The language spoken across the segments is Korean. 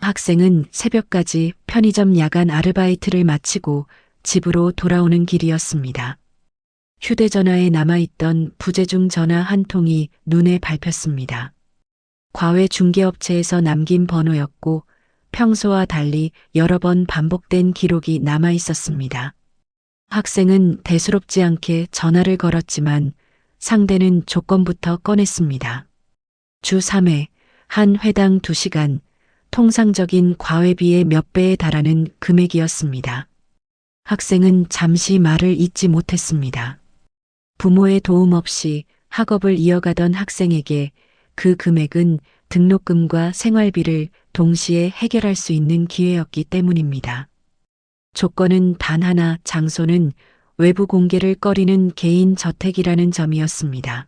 학생은 새벽까지 편의점 야간 아르바이트를 마치고 집으로 돌아오는 길이었습니다. 휴대전화에 남아있던 부재중 전화 한 통이 눈에 밟혔습니다. 과외 중개업체에서 남긴 번호였고 평소와 달리 여러 번 반복된 기록이 남아 있었습니다. 학생은 대수롭지 않게 전화를 걸었지만 상대는 조건부터 꺼냈습니다. 주 3회, 한 회당 2시간, 통상적인 과외비의 몇 배에 달하는 금액이었습니다. 학생은 잠시 말을 잇지 못했습니다. 부모의 도움 없이 학업을 이어가던 학생에게 그 금액은 등록금과 생활비를 동시에 해결할 수 있는 기회였기 때문입니다. 조건은 단 하나, 장소는 외부 공개를 꺼리는 개인 저택이라는 점이었습니다.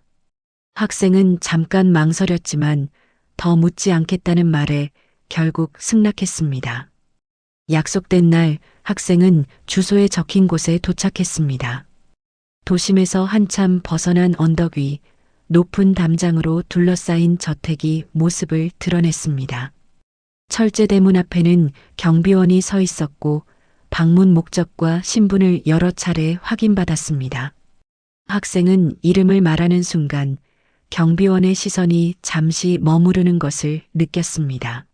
학생은 잠깐 망설였지만 더 묻지 않겠다는 말에 결국 승낙했습니다. 약속된 날 학생은 주소에 적힌 곳에 도착했습니다. 도심에서 한참 벗어난 언덕 위 높은 담장으로 둘러싸인 저택이 모습을 드러냈습니다. 철제 대문 앞에는 경비원이 서 있었고 방문 목적과 신분을 여러 차례 확인받았습니다. 학생은 이름을 말하는 순간 경비원의 시선이 잠시 머무르는 것을 느꼈습니다.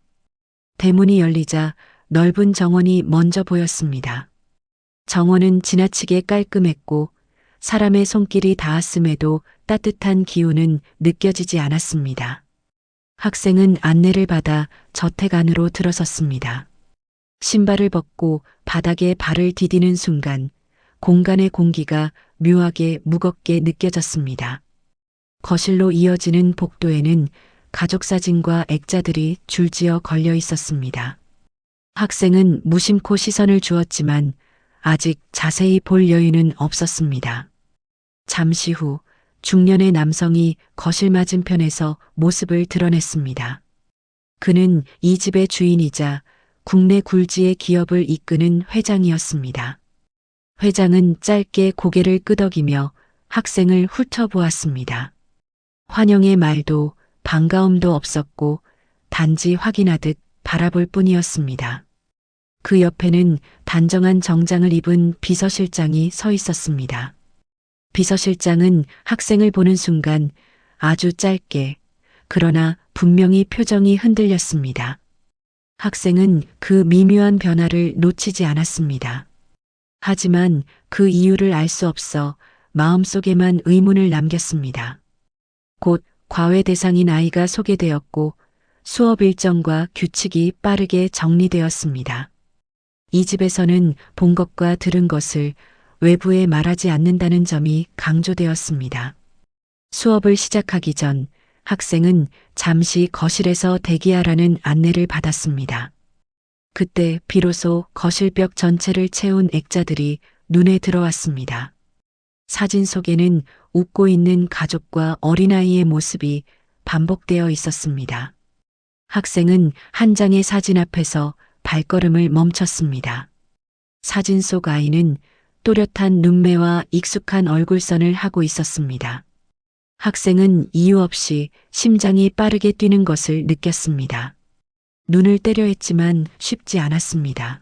대문이 열리자 넓은 정원이 먼저 보였습니다. 정원은 지나치게 깔끔했고 사람의 손길이 닿았음에도 따뜻한 기운은 느껴지지 않았습니다. 학생은 안내를 받아 저택 안으로 들어섰습니다. 신발을 벗고 바닥에 발을 디디는 순간 공간의 공기가 묘하게 무겁게 느껴졌습니다. 거실로 이어지는 복도에는 가족 사진과 액자들이 줄지어 걸려 있었습니다. 학생은 무심코 시선을 주었지만 아직 자세히 볼 여유는 없었습니다. 잠시 후 중년의 남성이 거실 맞은편에서 모습을 드러냈습니다. 그는 이 집의 주인이자 국내 굴지의 기업을 이끄는 회장이었습니다. 회장은 짧게 고개를 끄덕이며 학생을 훑어보았습니다. 환영의 말도 반가움도 없었고 단지 확인하듯 바라볼 뿐이었습니다. 그 옆에는 단정한 정장을 입은 비서실장이 서 있었습니다. 비서실장은 학생을 보는 순간 아주 짧게 그러나 분명히 표정이 흔들렸습니다. 학생은 그 미묘한 변화를 놓치지 않았습니다. 하지만 그 이유를 알 수 없어 마음속에만 의문을 남겼습니다. 곧 과외 대상인 아이가 소개되었고 수업 일정과 규칙이 빠르게 정리되었습니다. 이 집에서는 본 것과 들은 것을 외부에 말하지 않는다는 점이 강조되었습니다. 수업을 시작하기 전 학생은 잠시 거실에서 대기하라는 안내를 받았습니다. 그때 비로소 거실벽 전체를 채운 액자들이 눈에 들어왔습니다. 사진 속에는 웃고 있는 가족과 어린아이의 모습이 반복되어 있었습니다. 학생은 한 장의 사진 앞에서 발걸음을 멈췄습니다. 사진 속 아이는 또렷한 눈매와 익숙한 얼굴선을 하고 있었습니다. 학생은 이유 없이 심장이 빠르게 뛰는 것을 느꼈습니다. 눈을 떼려 했지만 쉽지 않았습니다.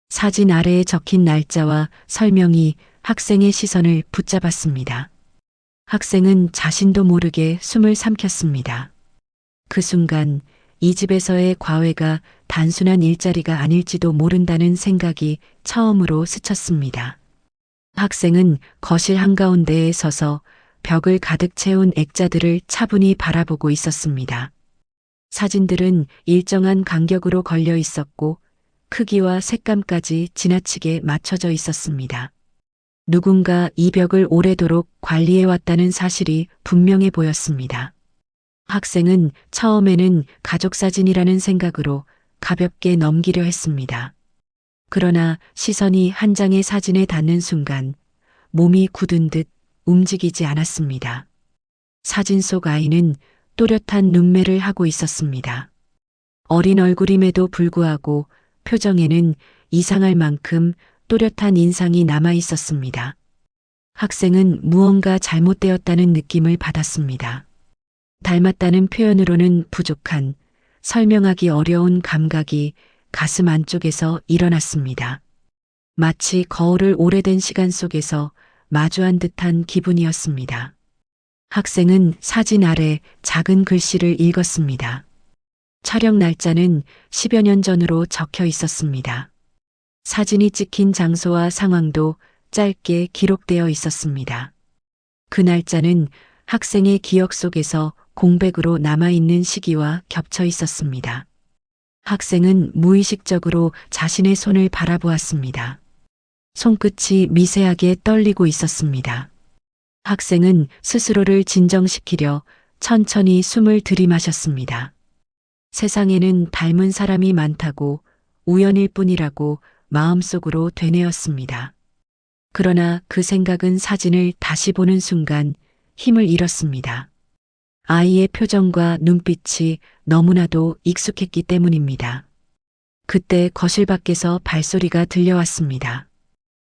사진 아래에 적힌 날짜와 설명이 학생의 시선을 붙잡았습니다. 학생은 자신도 모르게 숨을 삼켰습니다. 그 순간 이 집에서의 과외가 단순한 일자리가 아닐지도 모른다는 생각이 처음으로 스쳤습니다. 학생은 거실 한가운데에 서서 벽을 가득 채운 액자들을 차분히 바라보고 있었습니다. 사진들은 일정한 간격으로 걸려 있었고 크기와 색감까지 지나치게 맞춰져 있었습니다. 누군가 이 벽을 오래도록 관리해왔다는 사실이 분명해 보였습니다. 학생은 처음에는 가족사진이라는 생각으로 가볍게 넘기려 했습니다. 그러나 시선이 한 장의 사진에 닿는 순간 몸이 굳은 듯 움직이지 않았습니다. 사진 속 아이는 또렷한 눈매를 하고 있었습니다. 어린 얼굴임에도 불구하고 표정에는 이상할 만큼 또렷한 인상이 남아 있었습니다. 학생은 무언가 잘못되었다는 느낌을 받았습니다. 닮았다는 표현으로는 부족한 설명하기 어려운 감각이 가슴 안쪽에서 일어났습니다. 마치 거울을 오래된 시간 속에서 마주한 듯한 기분이었습니다. 학생은 사진 아래 작은 글씨를 읽었습니다. 촬영 날짜는 10여 년 전으로 적혀 있었습니다. 사진이 찍힌 장소와 상황도 짧게 기록되어 있었습니다. 그 날짜는 학생의 기억 속에서 공백으로 남아있는 시기와 겹쳐 있었습니다. 학생은 무의식적으로 자신의 손을 바라보았습니다. 손끝이 미세하게 떨리고 있었습니다. 학생은 스스로를 진정시키려 천천히 숨을 들이마셨습니다. 세상에는 닮은 사람이 많다고 우연일 뿐이라고 마음속으로 되뇌었습니다. 그러나 그 생각은 사진을 다시 보는 순간 힘을 잃었습니다. 아이의 표정과 눈빛이 너무나도 익숙했기 때문입니다. 그때 거실 밖에서 발소리가 들려왔습니다.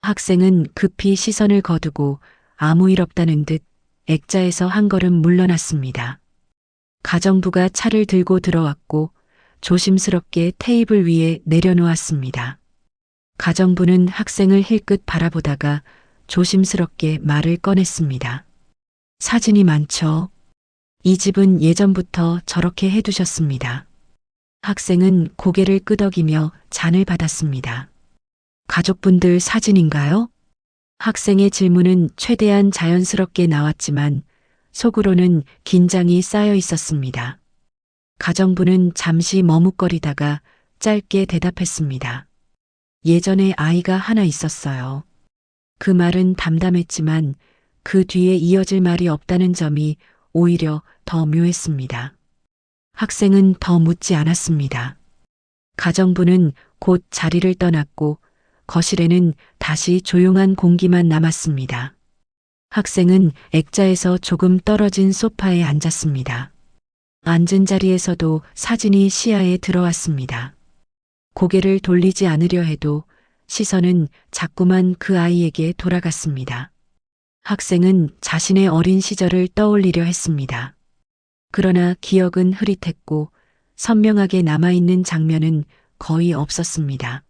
학생은 급히 시선을 거두고 아무 일 없다는 듯 액자에서 한 걸음 물러났습니다. 가정부가 차를 들고 들어왔고 조심스럽게 테이블 위에 내려놓았습니다. 가정부는 학생을 힐끗 바라보다가 조심스럽게 말을 꺼냈습니다. 사진이 많죠. 이 집은 예전부터 저렇게 해두셨습니다. 학생은 고개를 끄덕이며 잔을 받았습니다. 가족분들 사진인가요? 학생의 질문은 최대한 자연스럽게 나왔지만 속으로는 긴장이 쌓여 있었습니다. 가정부는 잠시 머뭇거리다가 짧게 대답했습니다. 예전에 아이가 하나 있었어요. 그 말은 담담했지만 그 뒤에 이어질 말이 없다는 점이 오히려 더 묘했습니다. 학생은 더 묻지 않았습니다. 가정부는 곧 자리를 떠났고 거실에는 다시 조용한 공기만 남았습니다. 학생은 액자에서 조금 떨어진 소파에 앉았습니다. 앉은 자리에서도 사진이 시야에 들어왔습니다. 고개를 돌리지 않으려 해도 시선은 자꾸만 그 아이에게 돌아갔습니다. 학생은 자신의 어린 시절을 떠올리려 했습니다. 그러나 기억은 흐릿했고 선명하게 남아있는 장면은 거의 없었습니다.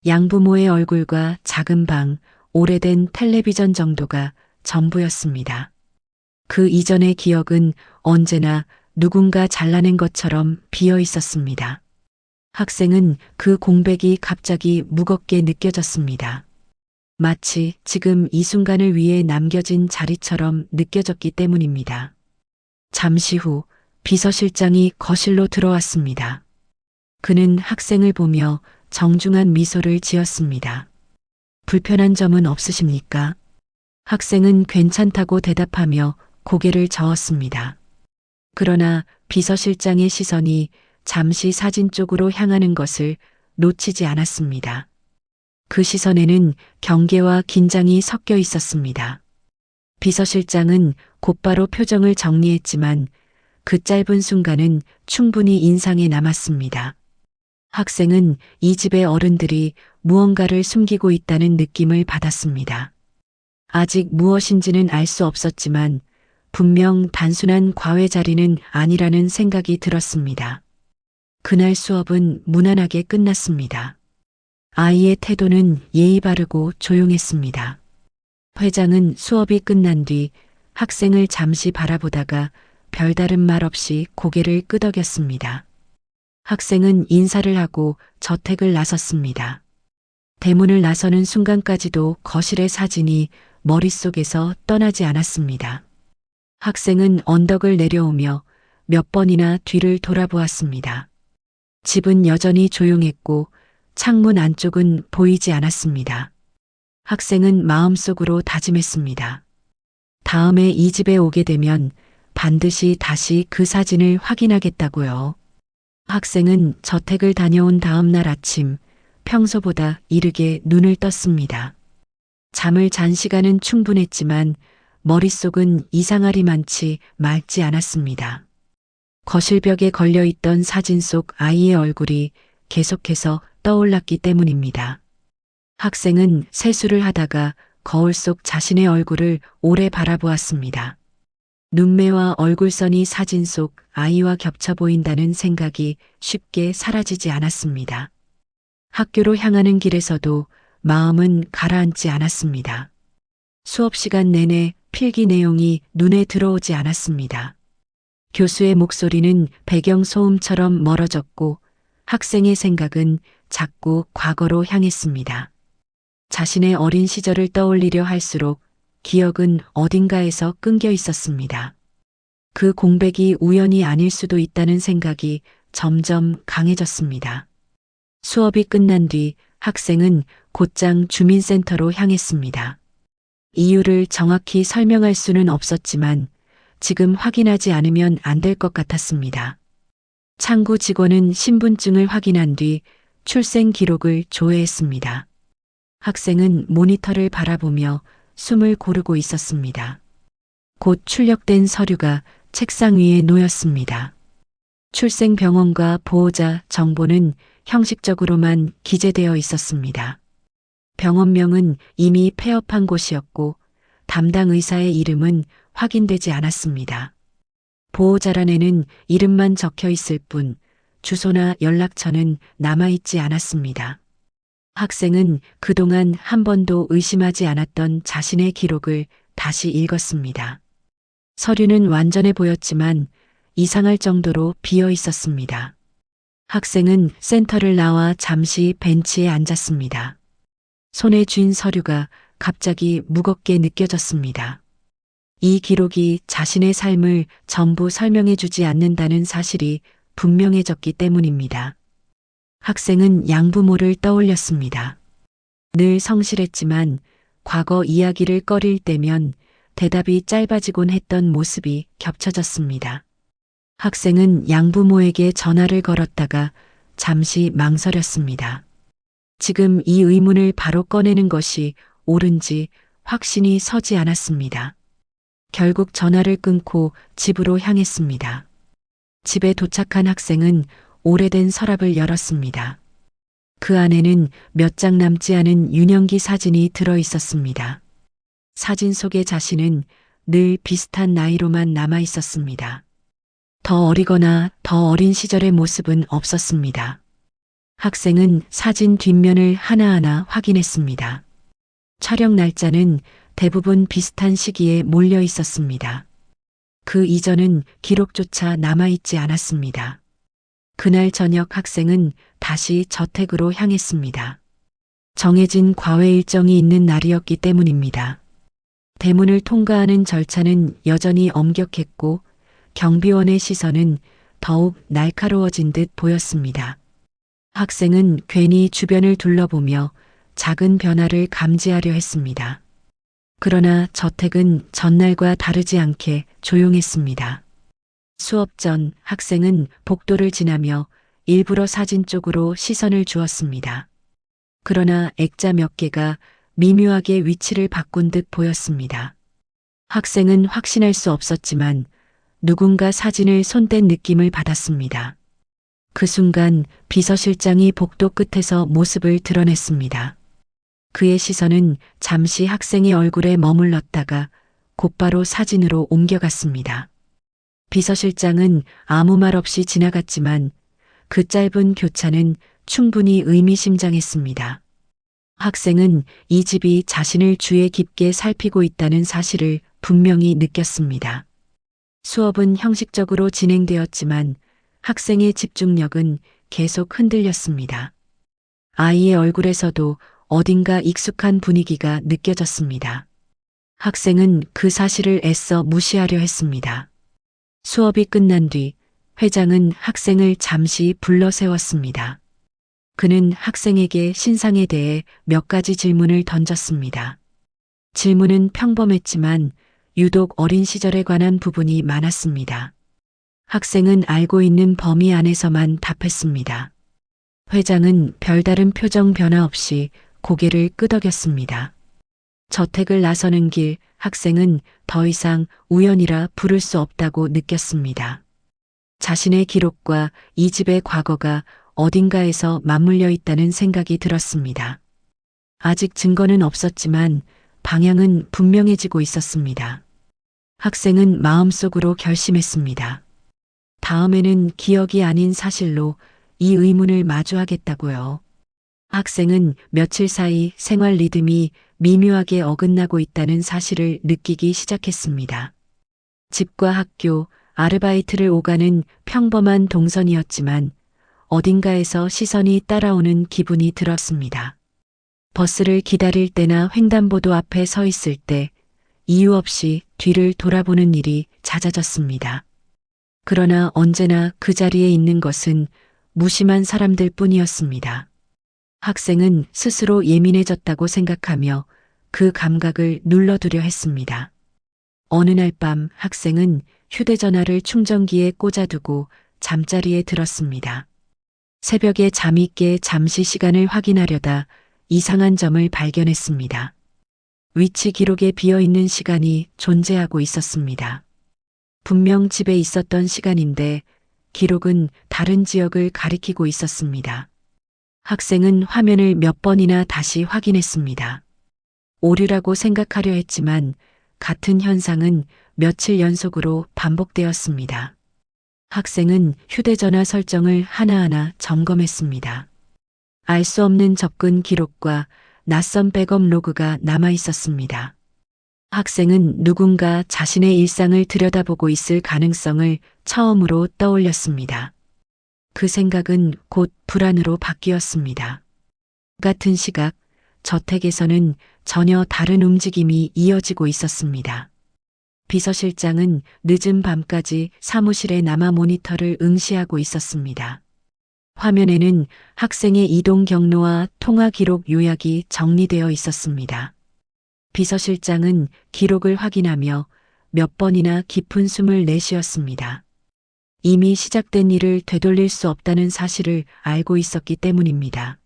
양부모의 얼굴과 작은 방, 오래된 텔레비전 정도가 전부였습니다. 그 이전의 기억은 언제나 누군가 잘라낸 것처럼 비어 있었습니다. 학생은 그 공백이 갑자기 무겁게 느껴졌습니다. 마치 지금 이 순간을 위해 남겨진 자리처럼 느껴졌기 때문입니다. 잠시 후 비서실장이 거실로 들어왔습니다. 그는 학생을 보며 정중한 미소를 지었습니다. 불편한 점은 없으십니까? 학생은 괜찮다고 대답하며 고개를 저었습니다. 그러나 비서실장의 시선이 잠시 사진 쪽으로 향하는 것을 놓치지 않았습니다. 그 시선에는 경계와 긴장이 섞여 있었습니다. 비서실장은 곧바로 표정을 정리했지만 그 짧은 순간은 충분히 인상에 남았습니다. 학생은 이 집의 어른들이 무언가를 숨기고 있다는 느낌을 받았습니다. 아직 무엇인지는 알 수 없었지만 분명 단순한 과외 자리는 아니라는 생각이 들었습니다. 그날 수업은 무난하게 끝났습니다. 아이의 태도는 예의 바르고 조용했습니다. 회장은 수업이 끝난 뒤 학생을 잠시 바라보다가 별다른 말 없이 고개를 끄덕였습니다. 학생은 인사를 하고 저택을 나섰습니다. 대문을 나서는 순간까지도 거실의 사진이 머릿속에서 떠나지 않았습니다. 학생은 언덕을 내려오며 몇 번이나 뒤를 돌아보았습니다. 집은 여전히 조용했고 창문 안쪽은 보이지 않았습니다. 학생은 마음속으로 다짐했습니다. 다음에 이 집에 오게 되면 반드시 다시 그 사진을 확인하겠다고요. 학생은 저택을 다녀온 다음 날 아침 평소보다 이르게 눈을 떴습니다. 잠을 잔 시간은 충분했지만 머릿속은 이상하리만치 맑지 않았습니다. 거실벽에 걸려있던 사진 속 아이의 얼굴이 계속해서 떠올랐기 때문입니다. 학생은 세수를 하다가 거울 속 자신의 얼굴을 오래 바라보았습니다. 눈매와 얼굴선이 사진 속 아이와 겹쳐 보인다는 생각이 쉽게 사라지지 않았습니다. 학교로 향하는 길에서도 마음은 가라앉지 않았습니다. 수업 시간 내내 필기 내용이 눈에 들어오지 않았습니다. 교수의 목소리는 배경 소음처럼 멀어졌고 학생의 생각은 자꾸 과거로 향했습니다. 자신의 어린 시절을 떠올리려 할수록 기억은 어딘가에서 끊겨 있었습니다. 그 공백이 우연이 아닐 수도 있다는 생각이 점점 강해졌습니다. 수업이 끝난 뒤 학생은 곧장 주민센터로 향했습니다. 이유를 정확히 설명할 수는 없었지만 지금 확인하지 않으면 안 될 것 같았습니다. 창구 직원은 신분증을 확인한 뒤 출생 기록을 조회했습니다. 학생은 모니터를 바라보며 숨을 고르고 있었습니다. 곧 출력된 서류가 책상 위에 놓였습니다. 출생병원과 보호자 정보는 형식적으로만 기재되어 있었습니다. 병원명은 이미 폐업한 곳이었고 담당 의사의 이름은 확인되지 않았습니다. 보호자란에는 이름만 적혀 있을 뿐 주소나 연락처는 남아있지 않았습니다. 학생은 그동안 한 번도 의심하지 않았던 자신의 기록을 다시 읽었습니다. 서류는 완전해 보였지만 이상할 정도로 비어 있었습니다. 학생은 센터를 나와 잠시 벤치에 앉았습니다. 손에 쥔 서류가 갑자기 무겁게 느껴졌습니다. 이 기록이 자신의 삶을 전부 설명해 주지 않는다는 사실이 분명해졌기 때문입니다. 학생은 양부모를 떠올렸습니다. 늘 성실했지만 과거 이야기를 꺼릴 때면 대답이 짧아지곤 했던 모습이 겹쳐졌습니다. 학생은 양부모에게 전화를 걸었다가 잠시 망설였습니다. 지금 이 의문을 바로 꺼내는 것이 옳은지 확신이 서지 않았습니다. 결국 전화를 끊고 집으로 향했습니다. 집에 도착한 학생은 오래된 서랍을 열었습니다. 그 안에는 몇 장 남지 않은 유년기 사진이 들어 있었습니다. 사진 속의 자신은 늘 비슷한 나이로만 남아 있었습니다. 더 어리거나 더 어린 시절의 모습은 없었습니다. 학생은 사진 뒷면을 하나하나 확인했습니다. 촬영 날짜는 대부분 비슷한 시기에 몰려 있었습니다. 그 이전은 기록조차 남아있지 않았습니다. 그날 저녁 학생은 다시 저택으로 향했습니다. 정해진 과외 일정이 있는 날이었기 때문입니다. 대문을 통과하는 절차는 여전히 엄격했고 경비원의 시선은 더욱 날카로워진 듯 보였습니다. 학생은 괜히 주변을 둘러보며 작은 변화를 감지하려 했습니다. 그러나 저택은 전날과 다르지 않게 조용했습니다. 수업 전 학생은 복도를 지나며 일부러 사진 쪽으로 시선을 주었습니다. 그러나 액자 몇 개가 미묘하게 위치를 바꾼 듯 보였습니다. 학생은 확신할 수 없었지만 누군가 사진을 손댄 느낌을 받았습니다. 그 순간 비서실장이 복도 끝에서 모습을 드러냈습니다. 그의 시선은 잠시 학생의 얼굴에 머물렀다가 곧바로 사진으로 옮겨갔습니다. 비서실장은 아무 말 없이 지나갔지만 그 짧은 교차는 충분히 의미심장했습니다. 학생은 이 집이 자신을 주의 깊게 살피고 있다는 사실을 분명히 느꼈습니다. 수업은 형식적으로 진행되었지만 학생의 집중력은 계속 흔들렸습니다. 아이의 얼굴에서도 어딘가 익숙한 분위기가 느껴졌습니다. 학생은 그 사실을 애써 무시하려 했습니다. 수업이 끝난 뒤 회장은 학생을 잠시 불러 세웠습니다. 그는 학생에게 신상에 대해 몇 가지 질문을 던졌습니다. 질문은 평범했지만 유독 어린 시절에 관한 부분이 많았습니다. 학생은 알고 있는 범위 안에서만 답했습니다. 회장은 별다른 표정 변화 없이 고개를 끄덕였습니다. 저택을 나서는 길 학생은 더 이상 우연이라 부를 수 없다고 느꼈습니다. 자신의 기록과 이 집의 과거가 어딘가에서 맞물려 있다는 생각이 들었습니다. 아직 증거는 없었지만 방향은 분명해지고 있었습니다. 학생은 마음속으로 결심했습니다. 다음에는 기억이 아닌 사실로 이 의문을 마주하겠다고요. 학생은 며칠 사이 생활 리듬이 미묘하게 어긋나고 있다는 사실을 느끼기 시작했습니다. 집과 학교, 아르바이트를 오가는 평범한 동선이었지만 어딘가에서 시선이 따라오는 기분이 들었습니다. 버스를 기다릴 때나 횡단보도 앞에 서 있을 때 이유 없이 뒤를 돌아보는 일이 잦아졌습니다. 그러나 언제나 그 자리에 있는 것은 무심한 사람들 뿐이었습니다. 학생은 스스로 예민해졌다고 생각하며 그 감각을 눌러두려 했습니다. 어느 날 밤 학생은 휴대전화를 충전기에 꽂아두고 잠자리에 들었습니다. 새벽에 잠이 깨 잠시 시간을 확인하려다 이상한 점을 발견했습니다. 위치 기록에 비어있는 시간이 존재하고 있었습니다. 분명 집에 있었던 시간인데 기록은 다른 지역을 가리키고 있었습니다. 학생은 화면을 몇 번이나 다시 확인했습니다. 오류라고 생각하려 했지만 같은 현상은 며칠 연속으로 반복되었습니다. 학생은 휴대전화 설정을 하나하나 점검했습니다. 알 수 없는 접근 기록과 낯선 백업 로그가 남아 있었습니다. 학생은 누군가 자신의 일상을 들여다보고 있을 가능성을 처음으로 떠올렸습니다. 그 생각은 곧 불안으로 바뀌었습니다. 같은 시각, 저택에서는 전혀 다른 움직임이 이어지고 있었습니다. 비서실장은 늦은 밤까지 사무실에 남아 모니터를 응시하고 있었습니다. 화면에는 학생의 이동 경로와 통화 기록 요약이 정리되어 있었습니다. 비서실장은 기록을 확인하며 몇 번이나 깊은 숨을 내쉬었습니다. 이미 시작된 일을 되돌릴 수 없다는 사실을 알고 있었기 때문입니다.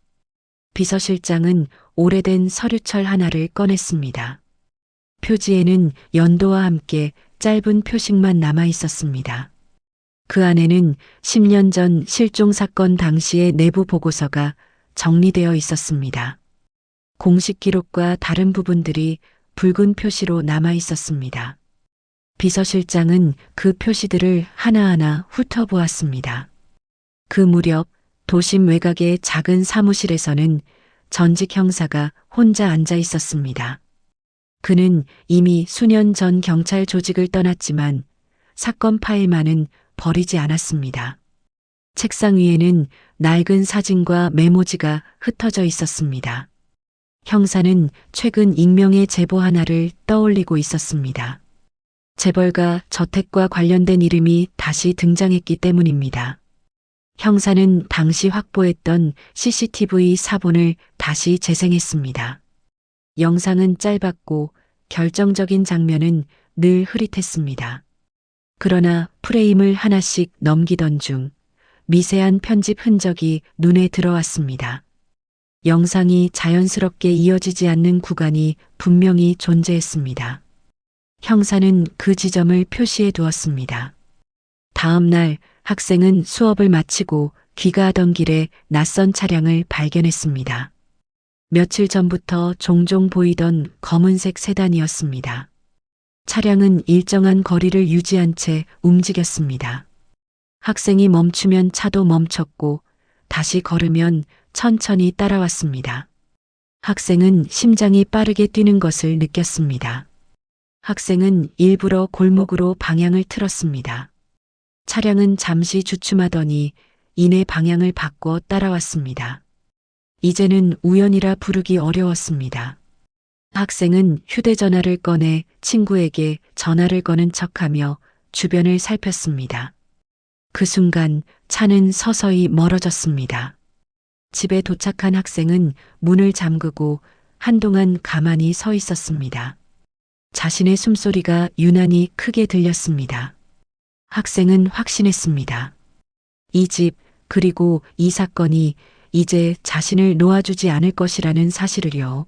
비서실장은 오래된 서류철 하나를 꺼냈습니다. 표지에는 연도와 함께 짧은 표식만 남아 있었습니다. 그 안에는 10년 전 실종 사건 당시의 내부 보고서가 정리되어 있었습니다. 공식 기록과 다른 부분들이 붉은 표시로 남아 있었습니다. 비서실장은 그 표시들을 하나하나 훑어보았습니다. 그 무렵 도심 외곽의 작은 사무실에서는 전직 형사가 혼자 앉아 있었습니다. 그는 이미 수년 전 경찰 조직을 떠났지만 사건 파일만은 버리지 않았습니다. 책상 위에는 낡은 사진과 메모지가 흩어져 있었습니다. 형사는 최근 익명의 제보 하나를 떠올리고 있었습니다. 재벌가 저택과 관련된 이름이 다시 등장했기 때문입니다. 형사는 당시 확보했던 CCTV 사본을 다시 재생했습니다. 영상은 짧았고 결정적인 장면은 늘 흐릿했습니다. 그러나 프레임을 하나씩 넘기던 중 미세한 편집 흔적이 눈에 들어왔습니다. 영상이 자연스럽게 이어지지 않는 구간이 분명히 존재했습니다. 형사는 그 지점을 표시해 두었습니다. 다음 날 학생은 수업을 마치고 귀가하던 길에 낯선 차량을 발견했습니다. 며칠 전부터 종종 보이던 검은색 세단이었습니다. 차량은 일정한 거리를 유지한 채 움직였습니다. 학생이 멈추면 차도 멈췄고 다시 걸으면 천천히 따라왔습니다. 학생은 심장이 빠르게 뛰는 것을 느꼈습니다. 학생은 일부러 골목으로 방향을 틀었습니다. 차량은 잠시 주춤하더니 이내 방향을 바꿔 따라왔습니다. 이제는 우연이라 부르기 어려웠습니다. 학생은 휴대전화를 꺼내 친구에게 전화를 거는 척하며 주변을 살폈습니다. 그 순간 차는 서서히 멀어졌습니다. 집에 도착한 학생은 문을 잠그고 한동안 가만히 서 있었습니다. 자신의 숨소리가 유난히 크게 들렸습니다. 학생은 확신했습니다. 이 집 그리고 이 사건이 이제 자신을 놓아주지 않을 것이라는 사실을요.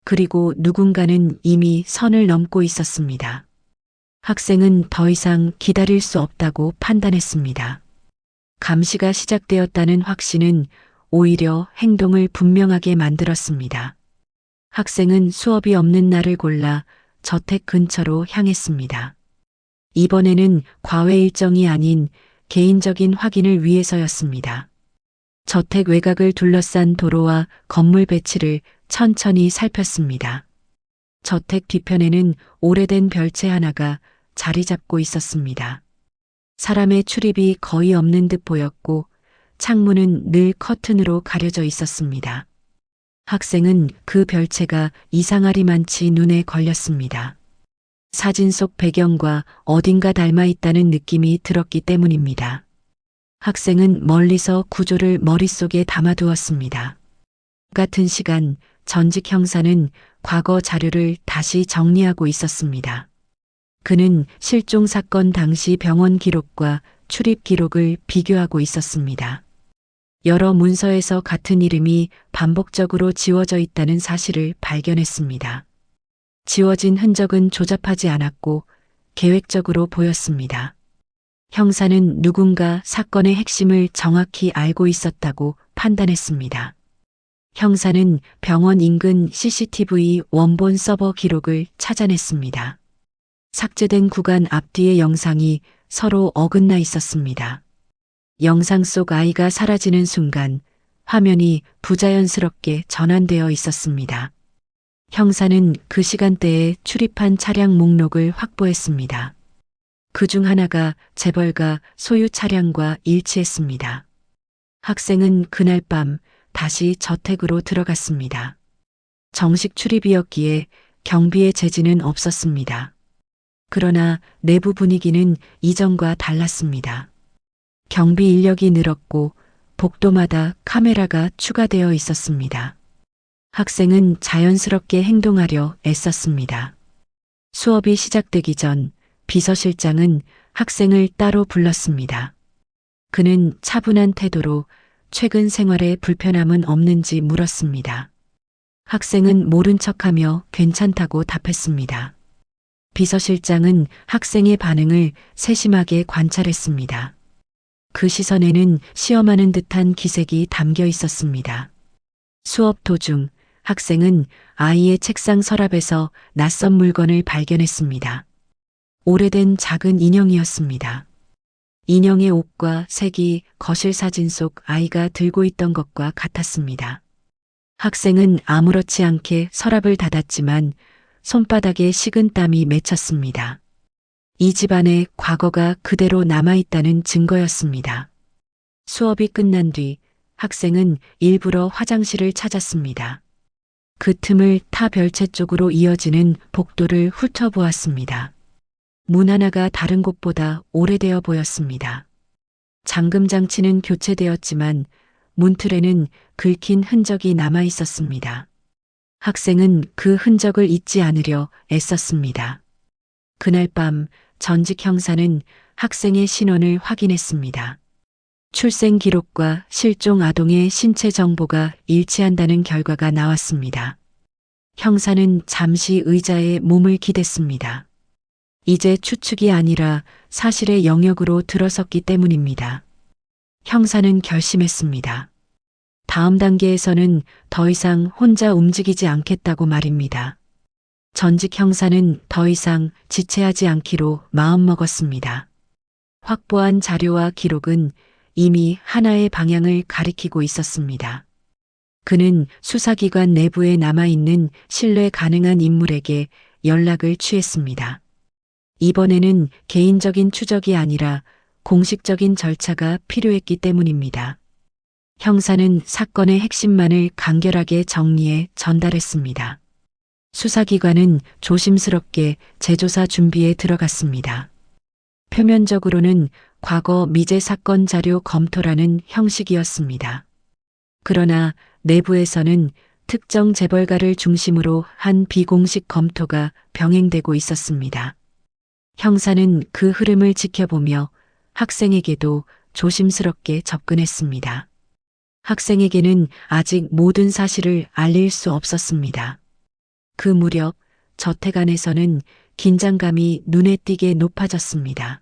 그리고 누군가는 이미 선을 넘고 있었습니다. 학생은 더 이상 기다릴 수 없다고 판단했습니다. 감시가 시작되었다는 확신은 오히려 행동을 분명하게 만들었습니다. 학생은 수업이 없는 날을 골라 저택 근처로 향했습니다. 이번에는 과외 일정이 아닌 개인적인 확인을 위해서였습니다. 저택 외곽을 둘러싼 도로와 건물 배치를 천천히 살폈습니다. 저택 뒤편에는 오래된 별채 하나가 자리 잡고 있었습니다. 사람의 출입이 거의 없는 듯 보였고 창문은 늘 커튼으로 가려져 있었습니다. 학생은 그 별채가 이상하리만치 눈에 걸렸습니다. 사진 속 배경과 어딘가 닮아 있다는 느낌이 들었기 때문입니다. 학생은 멀리서 구조를 머릿속에 담아두었습니다. 같은 시간 전직 형사는 과거 자료를 다시 정리하고 있었습니다. 그는 실종 사건 당시 병원 기록과 출입 기록을 비교하고 있었습니다. 여러 문서에서 같은 이름이 반복적으로 지워져 있다는 사실을 발견했습니다. 지워진 흔적은 조잡하지 않았고 계획적으로 보였습니다. 형사는 누군가 사건의 핵심을 정확히 알고 있었다고 판단했습니다. 형사는 병원 인근 CCTV 원본 서버 기록을 찾아냈습니다. 삭제된 구간 앞뒤의 영상이 서로 어긋나 있었습니다. 영상 속 아이가 사라지는 순간 화면이 부자연스럽게 전환되어 있었습니다. 형사는 그 시간대에 출입한 차량 목록을 확보했습니다. 그중 하나가 재벌가 소유 차량과 일치했습니다. 학생은 그날 밤 다시 저택으로 들어갔습니다. 정식 출입이었기에 경비의 제지는 없었습니다. 그러나 내부 분위기는 이전과 달랐습니다. 경비 인력이 늘었고 복도마다 카메라가 추가되어 있었습니다. 학생은 자연스럽게 행동하려 애썼습니다. 수업이 시작되기 전 비서실장은 학생을 따로 불렀습니다. 그는 차분한 태도로 최근 생활에 불편함은 없는지 물었습니다. 학생은 모른 척하며 괜찮다고 답했습니다. 비서실장은 학생의 반응을 세심하게 관찰했습니다. 그 시선에는 시험하는 듯한 기색이 담겨 있었습니다. 수업 도중 학생은 아이의 책상 서랍에서 낯선 물건을 발견했습니다. 오래된 작은 인형이었습니다. 인형의 옷과 색이 거실 사진 속 아이가 들고 있던 것과 같았습니다. 학생은 아무렇지 않게 서랍을 닫았지만 손바닥에 식은 땀이 맺혔습니다. 이 집안의 과거가 그대로 남아있다는 증거였습니다. 수업이 끝난 뒤 학생은 일부러 화장실을 찾았습니다. 그 틈을 타 별채 쪽으로 이어지는 복도를 훑어보았습니다. 문 하나가 다른 곳보다 오래되어 보였습니다. 잠금 장치는 교체되었지만 문틀에는 긁힌 흔적이 남아 있었습니다. 학생은 그 흔적을 잊지 않으려 애썼습니다. 그날 밤 전직 형사는 학생의 신원을 확인했습니다. 출생 기록과 실종 아동의 신체 정보가 일치한다는 결과가 나왔습니다. 형사는 잠시 의자에 몸을 기댔습니다. 이제 추측이 아니라 사실의 영역으로 들어섰기 때문입니다. 형사는 결심했습니다. 다음 단계에서는 더 이상 혼자 움직이지 않겠다고 말입니다. 전직 형사는 더 이상 지체하지 않기로 마음먹었습니다. 확보한 자료와 기록은 이미 하나의 방향을 가리키고 있었습니다. 그는 수사기관 내부에 남아있는 신뢰 가능한 인물에게 연락을 취했습니다. 이번에는 개인적인 추적이 아니라 공식적인 절차가 필요했기 때문입니다. 형사는 사건의 핵심만을 간결하게 정리해 전달했습니다. 수사기관은 조심스럽게 재조사 준비에 들어갔습니다. 표면적으로는 과거 미제 사건 자료 검토라는 형식이었습니다. 그러나 내부에서는 특정 재벌가를 중심으로 한 비공식 검토가 병행되고 있었습니다. 형사는 그 흐름을 지켜보며 학생에게도 조심스럽게 접근했습니다. 학생에게는 아직 모든 사실을 알릴 수 없었습니다. 그 무렵 저택 안에서는 긴장감이 눈에 띄게 높아졌습니다.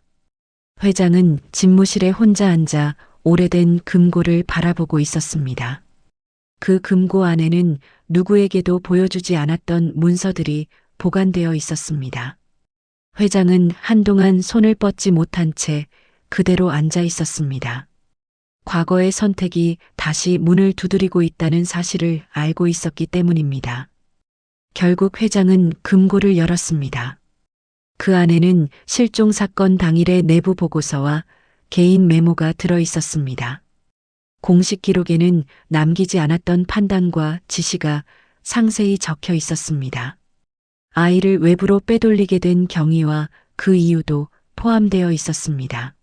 회장은 집무실에 혼자 앉아 오래된 금고를 바라보고 있었습니다. 그 금고 안에는 누구에게도 보여주지 않았던 문서들이 보관되어 있었습니다. 회장은 한동안 손을 뻗지 못한 채 그대로 앉아 있었습니다. 과거의 선택이 다시 문을 두드리고 있다는 사실을 알고 있었기 때문입니다. 결국 회장은 금고를 열었습니다. 그 안에는 실종 사건 당일의 내부 보고서와 개인 메모가 들어 있었습니다. 공식 기록에는 남기지 않았던 판단과 지시가 상세히 적혀 있었습니다. 아이를 외부로 빼돌리게 된 경위와 그 이유도 포함되어 있었습니다.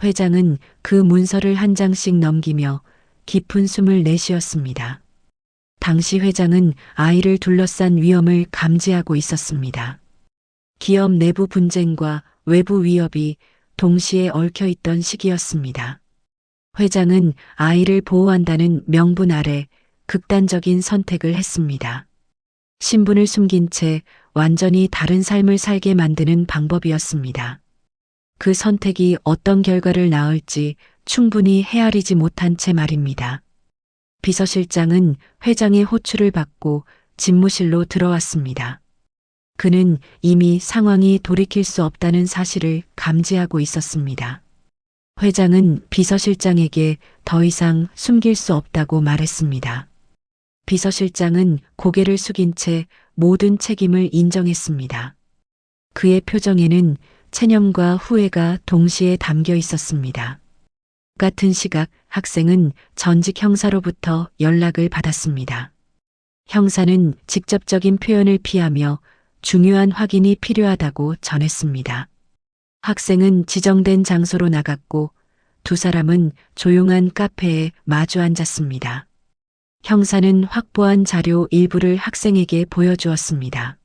회장은 그 문서를 한 장씩 넘기며 깊은 숨을 내쉬었습니다. 당시 회장은 아이를 둘러싼 위험을 감지하고 있었습니다. 기업 내부 분쟁과 외부 위협이 동시에 얽혀 있던 시기였습니다. 회장은 아이를 보호한다는 명분 아래 극단적인 선택을 했습니다. 신분을 숨긴 채 완전히 다른 삶을 살게 만드는 방법이었습니다. 그 선택이 어떤 결과를 낳을지 충분히 헤아리지 못한 채 말입니다. 비서실장은 회장의 호출을 받고 집무실로 들어왔습니다. 그는 이미 상황이 돌이킬 수 없다는 사실을 감지하고 있었습니다. 회장은 비서실장에게 더 이상 숨길 수 없다고 말했습니다. 비서실장은 고개를 숙인 채 모든 책임을 인정했습니다. 그의 표정에는 체념과 후회가 동시에 담겨 있었습니다. 같은 시각 학생은 전직 형사로부터 연락을 받았습니다. 형사는 직접적인 표현을 피하며 중요한 확인이 필요하다고 전했습니다. 학생은 지정된 장소로 나갔고 두 사람은 조용한 카페에 마주 앉았습니다. 형사는 확보한 자료 일부를 학생에게 보여주었습니다.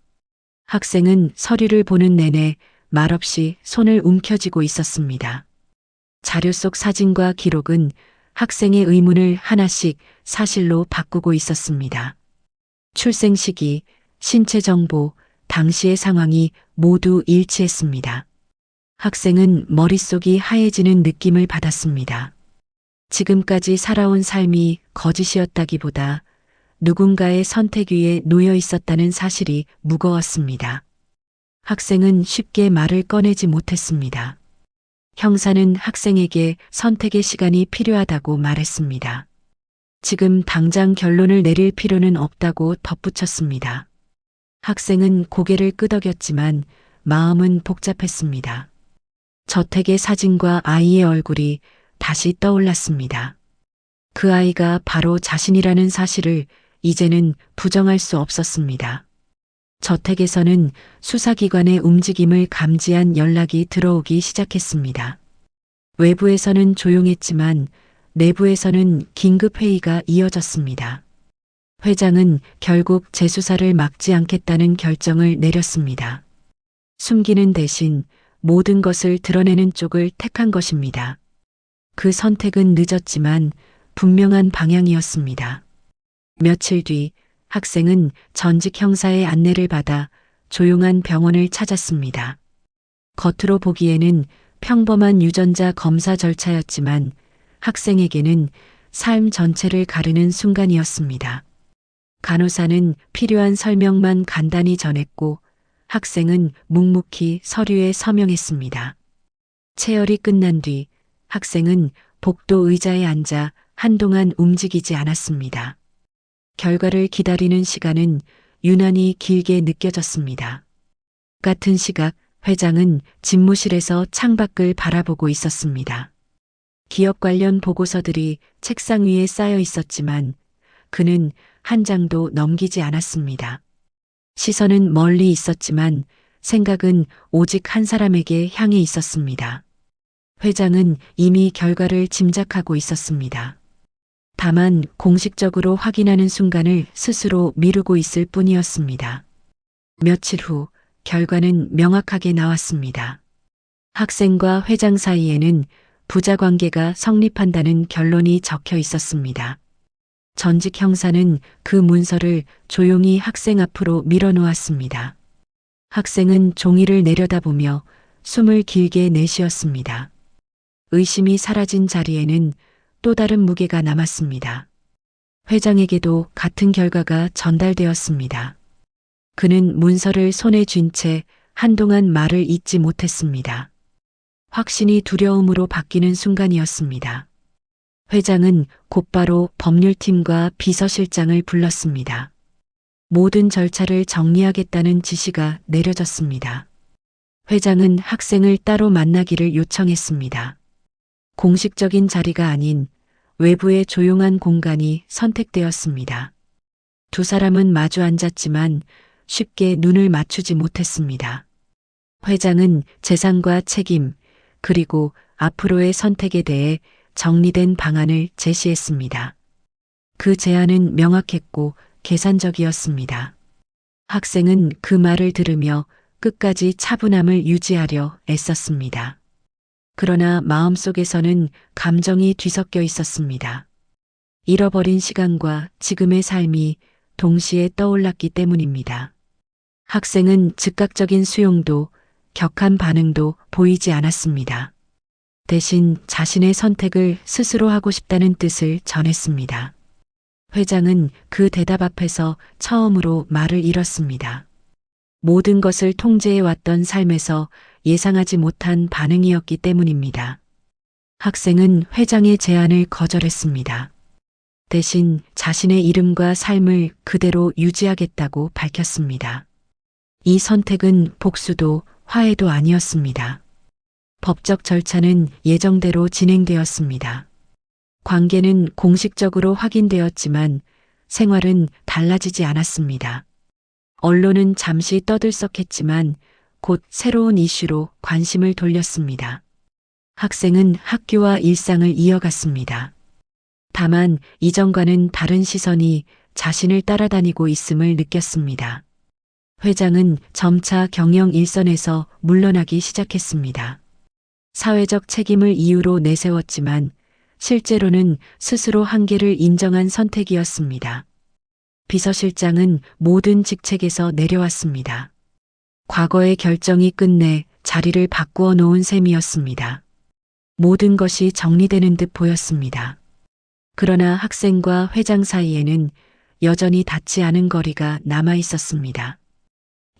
학생은 서류를 보는 내내 말없이 손을 움켜쥐고 있었습니다. 자료 속 사진과 기록은 학생의 의문을 하나씩 사실로 바꾸고 있었습니다. 출생 시기, 신체 정보, 당시의 상황이 모두 일치했습니다. 학생은 머릿속이 하얘지는 느낌을 받았습니다. 지금까지 살아온 삶이 거짓이었다기보다 누군가의 선택 위에 놓여 있었다는 사실이 무거웠습니다. 학생은 쉽게 말을 꺼내지 못했습니다. 형사는 학생에게 선택의 시간이 필요하다고 말했습니다. 지금 당장 결론을 내릴 필요는 없다고 덧붙였습니다. 학생은 고개를 끄덕였지만 마음은 복잡했습니다. 저택의 사진과 아이의 얼굴이 다시 떠올랐습니다. 그 아이가 바로 자신이라는 사실을 이제는 부정할 수 없었습니다. 저택에서는 수사기관의 움직임을 감지한 연락이 들어오기 시작했습니다. 외부에서는 조용했지만 내부에서는 긴급회의가 이어졌습니다. 회장은 결국 재수사를 막지 않겠다는 결정을 내렸습니다. 숨기는 대신 모든 것을 드러내는 쪽을 택한 것입니다. 그 선택은 늦었지만 분명한 방향이었습니다. 며칠 뒤 학생은 전직 형사의 안내를 받아 조용한 병원을 찾았습니다. 겉으로 보기에는 평범한 유전자 검사 절차였지만 학생에게는 삶 전체를 가르는 순간이었습니다. 간호사는 필요한 설명만 간단히 전했고 학생은 묵묵히 서류에 서명했습니다. 체열이 끝난 뒤 학생은 복도 의자에 앉아 한동안 움직이지 않았습니다. 결과를 기다리는 시간은 유난히 길게 느껴졌습니다. 같은 시각 회장은 집무실에서 창밖을 바라보고 있었습니다. 기업 관련 보고서들이 책상 위에 쌓여 있었지만 그는 한 장도 넘기지 않았습니다. 시선은 멀리 있었지만 생각은 오직 한 사람에게 향해 있었습니다. 회장은 이미 결과를 짐작하고 있었습니다. 다만 공식적으로 확인하는 순간을 스스로 미루고 있을 뿐이었습니다. 며칠 후 결과는 명확하게 나왔습니다. 학생과 회장 사이에는 부자 관계가 성립한다는 결론이 적혀 있었습니다. 전직 형사는 그 문서를 조용히 학생 앞으로 밀어놓았습니다. 학생은 종이를 내려다보며 숨을 길게 내쉬었습니다. 의심이 사라진 자리에는 또 다른 무게가 남았습니다. 회장에게도 같은 결과가 전달되었습니다. 그는 문서를 손에 쥔 채 한동안 말을 잇지 못했습니다. 확신이 두려움으로 바뀌는 순간이었습니다. 회장은 곧바로 법률팀과 비서실장을 불렀습니다. 모든 절차를 정리하겠다는 지시가 내려졌습니다. 회장은 학생을 따로 만나기를 요청했습니다. 공식적인 자리가 아닌 외부의 조용한 공간이 선택되었습니다. 두 사람은 마주 앉았지만 쉽게 눈을 맞추지 못했습니다. 회장은 재산과 책임, 그리고 앞으로의 선택에 대해 정리된 방안을 제시했습니다. 그 제안은 명확했고 계산적이었습니다. 학생은 그 말을 들으며 끝까지 차분함을 유지하려 애썼습니다. 그러나 마음속에서는 감정이 뒤섞여 있었습니다. 잃어버린 시간과 지금의 삶이 동시에 떠올랐기 때문입니다. 학생은 즉각적인 수용도 격한 반응도 보이지 않았습니다. 대신 자신의 선택을 스스로 하고 싶다는 뜻을 전했습니다. 회장은 그 대답 앞에서 처음으로 말을 잃었습니다. 모든 것을 통제해왔던 삶에서 예상하지 못한 반응이었기 때문입니다. 학생은 회장의 제안을 거절했습니다. 대신 자신의 이름과 삶을 그대로 유지하겠다고 밝혔습니다. 이 선택은 복수도 화해도 아니었습니다. 법적 절차는 예정대로 진행되었습니다. 관계는 공식적으로 확인되었지만 생활은 달라지지 않았습니다. 언론은 잠시 떠들썩했지만 곧 새로운 이슈로 관심을 돌렸습니다. 학생은 학교와 일상을 이어갔습니다. 다만 이전과는 다른 시선이 자신을 따라다니고 있음을 느꼈습니다. 회장은 점차 경영 일선에서 물러나기 시작했습니다. 사회적 책임을 이유로 내세웠지만 실제로는 스스로 한계를 인정한 선택이었습니다. 비서실장은 모든 직책에서 내려왔습니다. 과거의 결정이 끝내 자리를 바꾸어 놓은 셈이었습니다. 모든 것이 정리되는 듯 보였습니다. 그러나 학생과 회장 사이에는 여전히 닿지 않은 거리가 남아 있었습니다.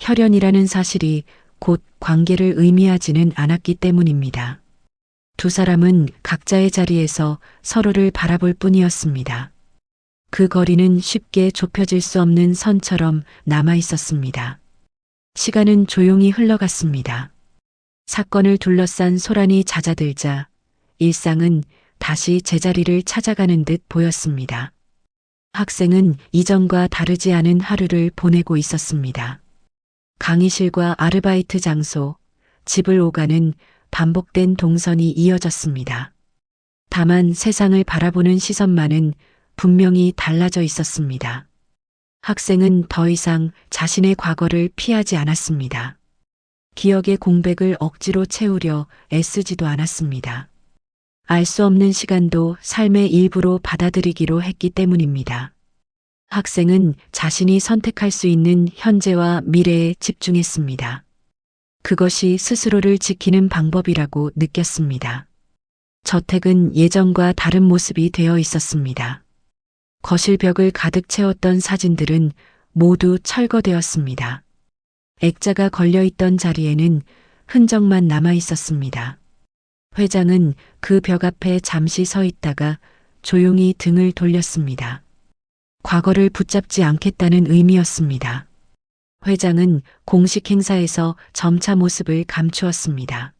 혈연이라는 사실이 곧 관계를 의미하지는 않았기 때문입니다. 두 사람은 각자의 자리에서 서로를 바라볼 뿐이었습니다. 그 거리는 쉽게 좁혀질 수 없는 선처럼 남아 있었습니다. 시간은 조용히 흘러갔습니다. 사건을 둘러싼 소란이 잦아들자 일상은 다시 제자리를 찾아가는 듯 보였습니다. 학생은 이전과 다르지 않은 하루를 보내고 있었습니다. 강의실과 아르바이트 장소, 집을 오가는 반복된 동선이 이어졌습니다. 다만 세상을 바라보는 시선만은 분명히 달라져 있었습니다. 학생은 더 이상 자신의 과거를 피하지 않았습니다. 기억의 공백을 억지로 채우려 애쓰지도 않았습니다. 알 수 없는 시간도 삶의 일부로 받아들이기로 했기 때문입니다. 학생은 자신이 선택할 수 있는 현재와 미래에 집중했습니다. 그것이 스스로를 지키는 방법이라고 느꼈습니다. 저택은 예전과 다른 모습이 되어 있었습니다. 거실 벽을 가득 채웠던 사진들은 모두 철거되었습니다. 액자가 걸려있던 자리에는 흔적만 남아 있었습니다. 회장은 그 벽 앞에 잠시 서 있다가 조용히 등을 돌렸습니다. 과거를 붙잡지 않겠다는 의미였습니다. 회장은 공식 행사에서 점차 모습을 감추었습니다.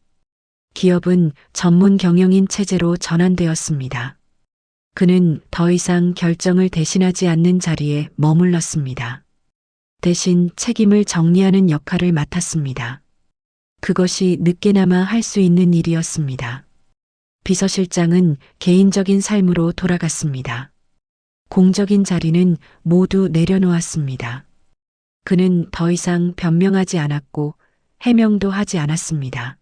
기업은 전문 경영인 체제로 전환되었습니다. 그는 더 이상 결정을 대신하지 않는 자리에 머물렀습니다. 대신 책임을 정리하는 역할을 맡았습니다. 그것이 늦게나마 할 수 있는 일이었습니다. 비서실장은 개인적인 삶으로 돌아갔습니다. 공적인 자리는 모두 내려놓았습니다. 그는 더 이상 변명하지 않았고 해명도 하지 않았습니다.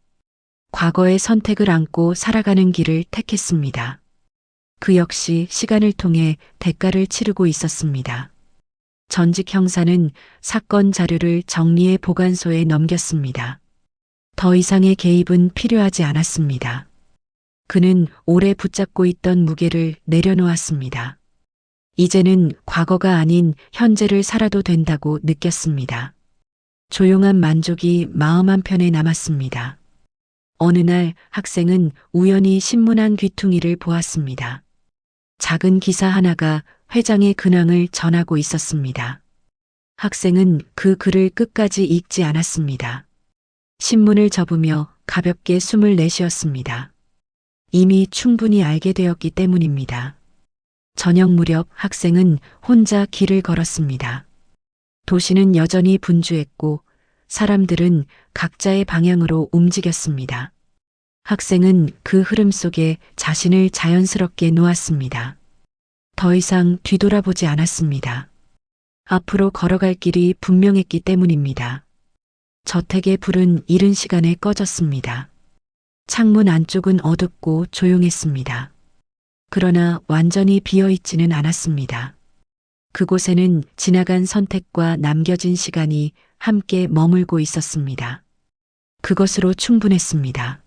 과거의 선택을 안고 살아가는 길을 택했습니다. 그 역시 시간을 통해 대가를 치르고 있었습니다. 전직 형사는 사건 자료를 정리해 보관소에 넘겼습니다. 더 이상의 개입은 필요하지 않았습니다. 그는 오래 붙잡고 있던 무게를 내려놓았습니다. 이제는 과거가 아닌 현재를 살아도 된다고 느꼈습니다. 조용한 만족이 마음 한편에 남았습니다. 어느 날 학생은 우연히 신문 한 귀퉁이를 보았습니다. 작은 기사 하나가 회장의 근황을 전하고 있었습니다. 학생은 그 글을 끝까지 읽지 않았습니다. 신문을 접으며 가볍게 숨을 내쉬었습니다. 이미 충분히 알게 되었기 때문입니다. 저녁 무렵 학생은 혼자 길을 걸었습니다. 도시는 여전히 분주했고 사람들은 각자의 방향으로 움직였습니다. 학생은 그 흐름 속에 자신을 자연스럽게 놓았습니다. 더 이상 뒤돌아보지 않았습니다. 앞으로 걸어갈 길이 분명했기 때문입니다. 저택의 불은 이른 시간에 꺼졌습니다. 창문 안쪽은 어둡고 조용했습니다. 그러나 완전히 비어 있지는 않았습니다. 그곳에는 지나간 선택과 남겨진 시간이 함께 머물고 있었습니다. 그것으로 충분했습니다.